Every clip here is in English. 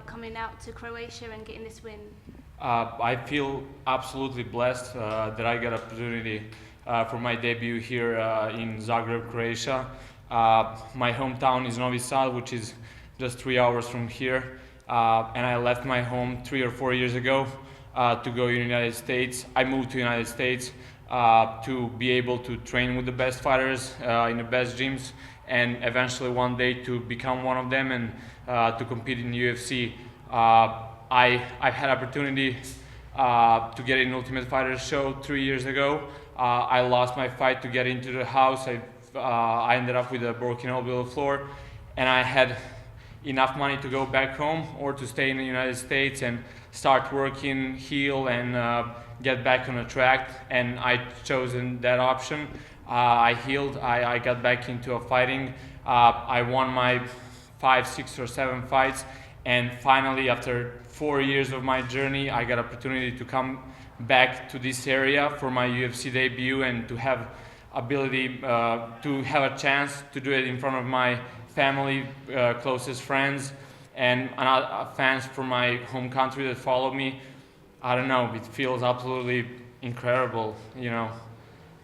coming out to Croatia and getting this win? I feel absolutely blessed that I got opportunity for my debut here in Zagreb, Croatia. My hometown is Novi Sad, which is just 3 hours from here, and I left my home 3 or 4 years ago to go to the United States. I moved to the United States to be able to train with the best fighters in the best gyms, and eventually one day to become one of them and to compete in the UFC. I've had opportunity to get in Ultimate Fighter show 3 years ago. I lost my fight to get into the house. I ended up with a broken elbow on the floor, and I had enough money to go back home or to stay in the United States and start working, heal, and get back on the track. And I chosen that option. I healed. I got back into fighting. I won my 5, 6, or 7 fights, and finally, after 4 years of my journey, I got opportunity to come back to this area for my UFC debut and to have ability to have a chance to do it in front of my family, closest friends, and fans from my home country that follow me. I don't know, it feels absolutely incredible, you know.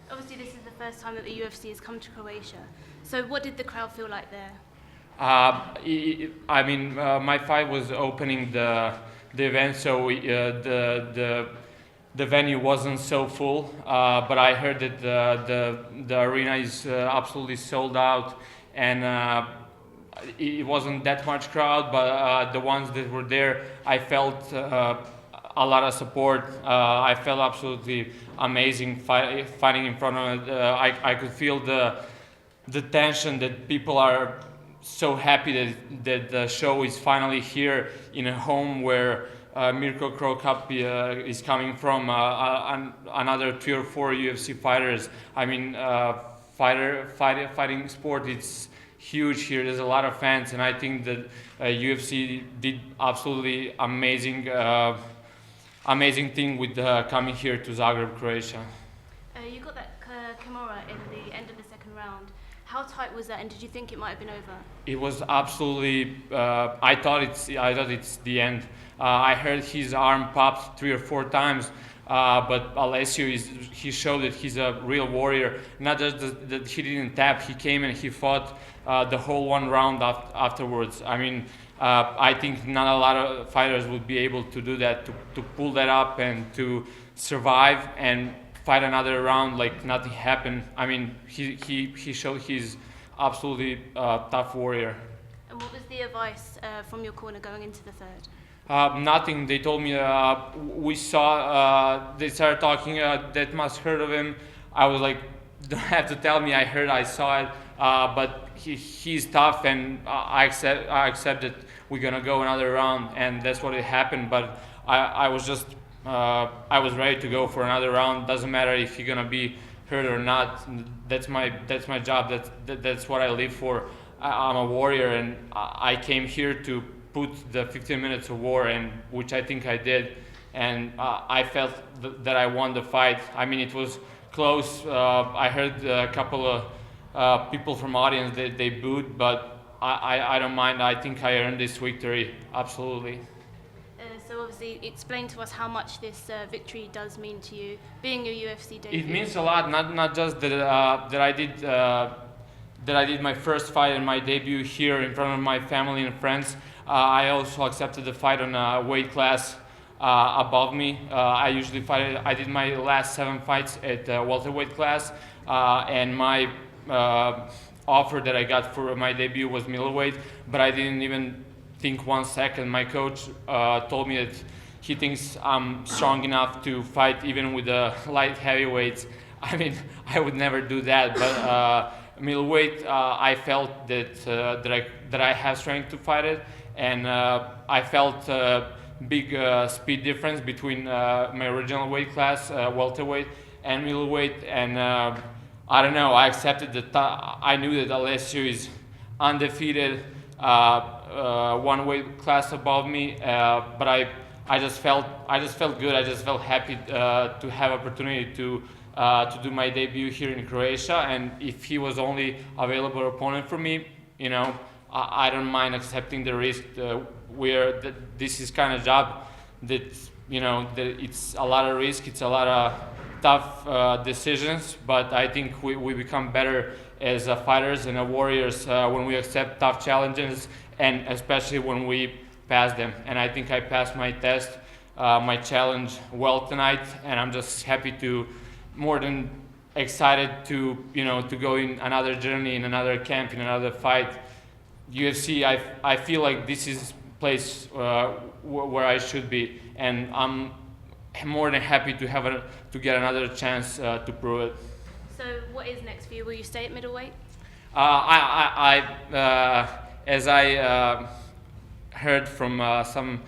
Obviously, this is the first time that the UFC has come to Croatia. So what did the crowd feel like there? My fight was opening the event, so the venue wasn't so full, but I heard that the arena is absolutely sold out, and it wasn't that much crowd, but the ones that were there, I felt a lot of support. I felt absolutely amazing fighting in front of it. I could feel the tension that people are so happy that the show is finally here in a home where Mirko Cro Cup is coming from, another 3 or 4 UFC fighters. I mean, fighting sport, it's huge here. There's a lot of fans, and I think that UFC did absolutely amazing thing with coming here to Zagreb, Croatia. You got that Kimura in the end of the second round. How tight was that, and did you think it might have been over? It was absolutely. I thought it's the end. I heard his arm popped 3 or 4 times, but Alessio he showed that he's a real warrior. Not just that he didn't tap, he came and he fought the whole 1 round afterwards. I mean, I think not a lot of fighters would be able to do that, to pull that up and to survive and fight another round like nothing happened. I mean, he showed he's absolutely tough warrior. And what was the advice from your corner going into the third? Nothing. They told me we saw. They started talking. That must heard of him. I was like, don't have to tell me. I saw it. But he's tough, and I accept that we're gonna go another round, and that's what it happened. But I was just. I was ready to go for another round. Doesn't matter if you're gonna be hurt or not. That's my job. That's what I live for. I'm a warrior, and I came here to put the 15 minutes of war, and which I think I did, and I felt that I won the fight. I mean, it was close. I heard a couple of people from audience they booed, but I don't mind. I think I earned this victory. Absolutely. So obviously, explain to us how much this victory does mean to you, being your UFC debut. It means a lot. Not just that I did my first fight and my debut here in front of my family and friends. I also accepted the fight on a weight class above me. I usually fight. I did my last 7 fights at welterweight class, and my offer that I got for my debut was middleweight. But I didn't even think 1 second. My coach told me that he thinks I'm strong enough to fight even with the light heavyweights. I mean, I would never do that, but middleweight, I felt that I have strength to fight it, and I felt a big speed difference between my original weight class, welterweight, and middleweight, and I don't know. I accepted that. I knew that Alessio is undefeated, 1 weight class above me, but I just felt good. I just felt happy to have opportunity to do my debut here in Croatia, and if he was only available opponent for me, you know, I don't mind accepting the risk this is kind of job that, you know, that it's a lot of risk, it's a lot of tough decisions, but I think we become better as fighters and warriors when we accept tough challenges, and especially when we pass them. And I think I passed my test, my challenge well tonight, and I'm just happy to, more than excited to, you know, to go in another journey, in another camp, in another fight. UFC, I feel like this is place where I should be, and I'm more than happy to get another chance to prove it. So what is next for you? Will you stay at middleweight? As I heard from some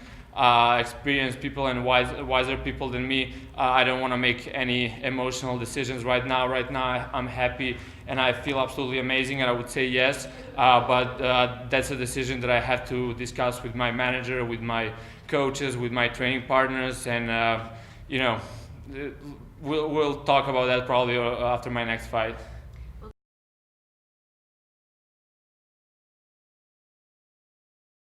experienced people and wiser people than me, I don't want to make any emotional decisions right now. Right now, I'm happy and I feel absolutely amazing, and I would say yes. But that's a decision that I have to discuss with my manager, with my coaches, with my training partners, and you know, we'll talk about that probably after my next fight.